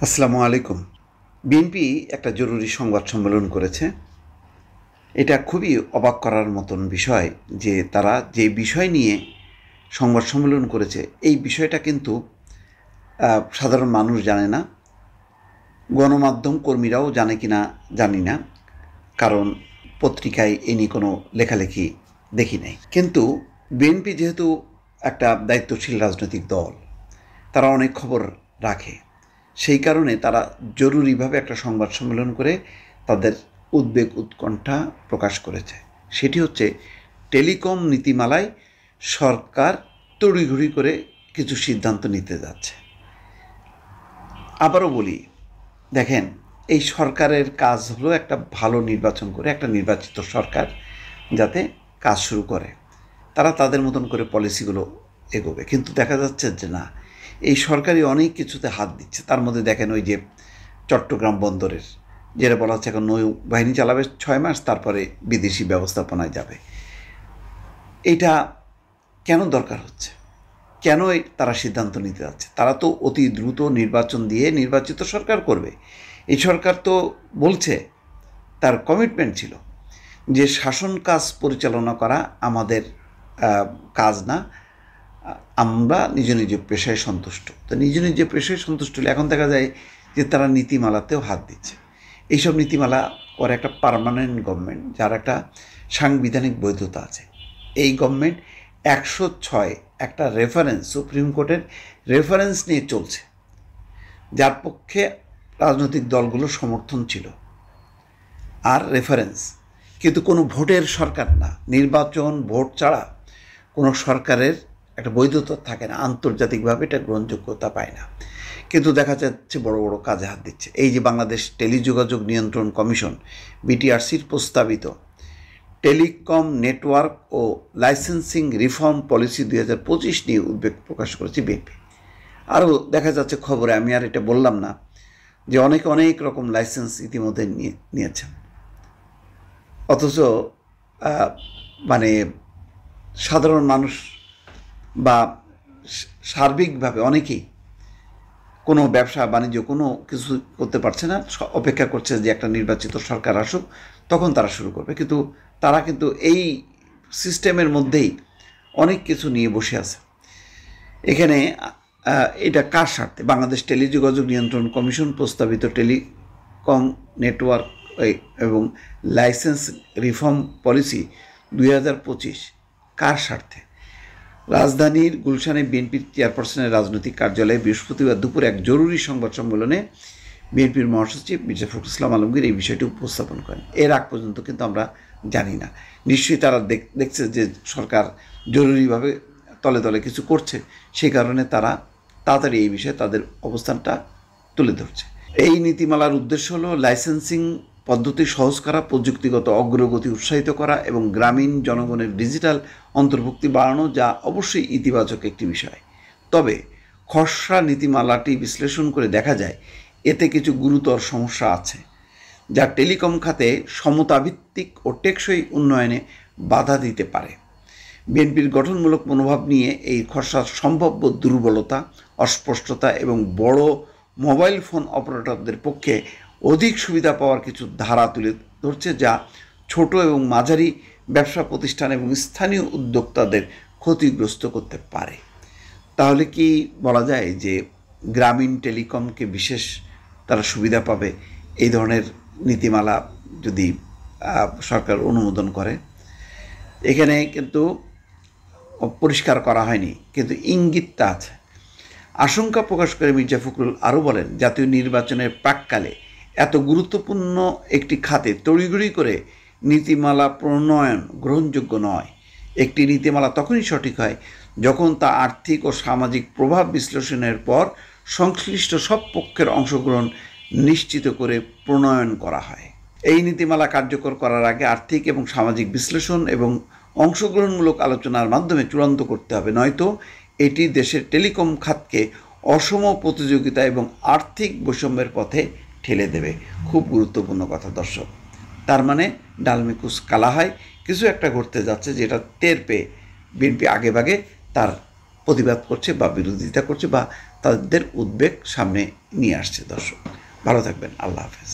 আসসালামু আলাইকুম। বিএনপি একটা জরুরি সংবাদ সম্মেলন করেছে। এটা খুবই অবাক করার মতন বিষয় যে তারা যে বিষয় নিয়ে সংবাদ সম্মেলন করেছে এই বিষয়টা কিন্তু সাধারণ মানুষ জানে না, গণমাধ্যম কর্মীরাও জানে কি না জানি না, কারণ পত্রিকায় এ নিয়ে কোনো লেখালেখি দেখি নাই। কিন্তু বিএনপি যেহেতু একটা দায়িত্বশীল রাজনৈতিক দল, তারা অনেক খবর রাখে, সেই কারণে তারা জরুরিভাবে একটা সংবাদ সম্মেলন করে তাদের উদ্বেগ উৎকণ্ঠা প্রকাশ করেছে। সেটি হচ্ছে টেলিকম নীতিমালায় সরকার তড়িঘড়ি করে কিছু সিদ্ধান্ত নিতে যাচ্ছে। আবারও বলি, দেখেন, এই সরকারের কাজ হলো একটা ভালো নির্বাচন করে একটা নির্বাচিত সরকার যাতে কাজ শুরু করে, তারা তাদের মতন করে পলিসিগুলো এগোবে। কিন্তু দেখা যাচ্ছে যে না, এই সরকারি অনেক কিছুতে হাত দিচ্ছে। তার মধ্যে দেখেন ওই যে চট্টগ্রাম বন্দরের যেটা বলা হচ্ছে এখন নৌবাহিনী চালাবে 6 মাস, তারপরে বিদেশি ব্যবস্থাপনায় যাবে। এটা কেন দরকার হচ্ছে? কেন তারা সিদ্ধান্ত নিতে যাচ্ছে? তারা তো অতি দ্রুত নির্বাচন দিয়ে নির্বাচিত সরকার করবে। এই সরকার তো বলছে, তার কমিটমেন্ট ছিল যে শাসন কাজ পরিচালনা করা আমাদের কাজ না, আমরা নিজ নিজ পেশায় সন্তুষ্ট। তো নিজ নিজ পেশায় সন্তুষ্ট হলে এখন দেখা যায় যে তারা নীতিমালাতেও হাত দিচ্ছে। এইসব নীতিমালা করে একটা পার্মানেন্ট গভর্নমেন্ট, যার একটা সাংবিধানিক বৈধতা আছে। এই গভর্নমেন্ট 106 একটা রেফারেন্স, সুপ্রিম কোর্টের রেফারেন্স নিয়ে চলছে, যার পক্ষে রাজনৈতিক দলগুলো সমর্থন ছিল। আর রেফারেন্স কিন্তু কোনো ভোটের সরকার না, নির্বাচন ভোট ছাড়া কোনো সরকারের একটা বৈধতা থাকে না, আন্তর্জাতিকভাবে এটা গ্রহণযোগ্যতা পায় না। কিন্তু দেখা যাচ্ছে বড় বড় কাজে হাত দিচ্ছে। এই যে বাংলাদেশ টেলিযোগাযোগ নিয়ন্ত্রণ কমিশন বিটিআরসির প্রস্তাবিত টেলিকম নেটওয়ার্ক ও লাইসেন্সিং রিফর্ম পলিসি 2025 নিয়ে উদ্বেগ প্রকাশ করেছে বিএনপি। আরও দেখা যাচ্ছে খবরে, আমি আর এটা বললাম না, যে অনেকে অনেক রকম লাইসেন্স ইতিমধ্যে নিয়েছেন, অথচ মানে সাধারণ মানুষ বা সার্বিকভাবে অনেকেই কোনো ব্যবসা বাণিজ্য কোনো কিছু করতে পারছে না, অপেক্ষা করছে যে একটা নির্বাচিত সরকার আসুক, তখন তারা শুরু করবে। কিন্তু তারা কিন্তু এই সিস্টেমের মধ্যেই অনেক কিছু নিয়ে বসে আছে। এখানে এটা কার স্বার্থে? বাংলাদেশ টেলিযোগাযোগ নিয়ন্ত্রণ কমিশন প্রস্তাবিত টেলিকম নেটওয়ার্ক এবং লাইসেন্স রিফর্ম পলিসি 2025 কার স্বার্থে? রাজধানীর গুলশানে বিএনপির চেয়ারপারসনের রাজনৈতিক কার্যালয়ে বৃহস্পতিবার দুপুরে এক জরুরি সংবাদ সম্মেলনে বিএনপির মহাসচিব মির্জা ফখরুল ইসলাম আলমগীর এই বিষয়টি উপস্থাপন করেন। এর আগ পর্যন্ত কিন্তু আমরা জানি না। নিশ্চয়ই তারা দেখছে যে সরকার জরুরিভাবে তলে তলে কিছু করছে, সেই কারণে তারা তাড়াতাড়ি এই বিষয়ে তাদের অবস্থানটা তুলে ধরছে। এই নীতিমালার উদ্দেশ্য হলো লাইসেন্সিং পদ্ধতি সহজ করা, প্রযুক্তিগত অগ্রগতি উৎসাহিত করা এবং গ্রামীণ জনগণের ডিজিটাল অন্তর্ভুক্তি বাড়ানো, যা অবশ্যই ইতিবাচক একটি বিষয়। তবে খসড়া নীতিমালাটি বিশ্লেষণ করে দেখা যায় এতে কিছু গুরুতর সমস্যা আছে, যা টেলিকম খাতে সমতাভিত্তিক ও টেকসই উন্নয়নে বাধা দিতে পারে। বিএনপির গঠনমূলক মনোভাব নিয়ে এই খসড়ার সম্ভাব্য দুর্বলতা, অস্পষ্টতা এবং বড় মোবাইল ফোন অপারেটরদের পক্ষে অধিক সুবিধা পাওয়ার কিছু ধারা তুলে ধরছে, যা ছোট এবং মাঝারি ব্যবসা প্রতিষ্ঠান এবং স্থানীয় উদ্যোক্তাদের ক্ষতিগ্রস্ত করতে পারে। তাহলে কি বলা যায় যে গ্রামীণ টেলিকমকে বিশেষ তারা সুবিধা পাবে এই ধরনের নীতিমালা যদি সরকার অনুমোদন করে? এখানে কিন্তু পরিষ্কার করা হয়নি, কিন্তু ইঙ্গিতটা আছে। আশঙ্কা প্রকাশ করে মির্জা ফখরুল আরও বলেন, জাতীয় নির্বাচনের প্রাক্কালে এত গুরুত্বপূর্ণ একটি খাতে তড়িঘড়ি করে নীতিমালা প্রণয়ন গ্রহণযোগ্য নয়। একটি নীতিমালা তখনই সঠিক হয় যখন তা আর্থিক ও সামাজিক প্রভাব বিশ্লেষণের পর সংশ্লিষ্ট সব পক্ষের অংশগ্রহণ নিশ্চিত করে প্রণয়ন করা হয়। এই নীতিমালা কার্যকর করার আগে আর্থিক এবং সামাজিক বিশ্লেষণ এবং অংশগ্রহণমূলক আলোচনার মাধ্যমে চূড়ান্ত করতে হবে, নয়তো এটি দেশের টেলিকম খাতকে অসম প্রতিযোগিতা এবং আর্থিক বৈষম্যের পথে ঠেলে দেবে। খুব গুরুত্বপূর্ণ কথা দর্শক। তার মানে ডালমিকুস কালা হয়, কিছু একটা ঘটতে যাচ্ছে, যেটা টের পেয়ে বিএনপি আগেভাগে তার প্রতিবাদ করছে বা বিরোধিতা করছে বা তাদের উদ্বেগ সামনে নিয়ে আসছে। দর্শক ভালো থাকবেন, আল্লাহ হাফেজ।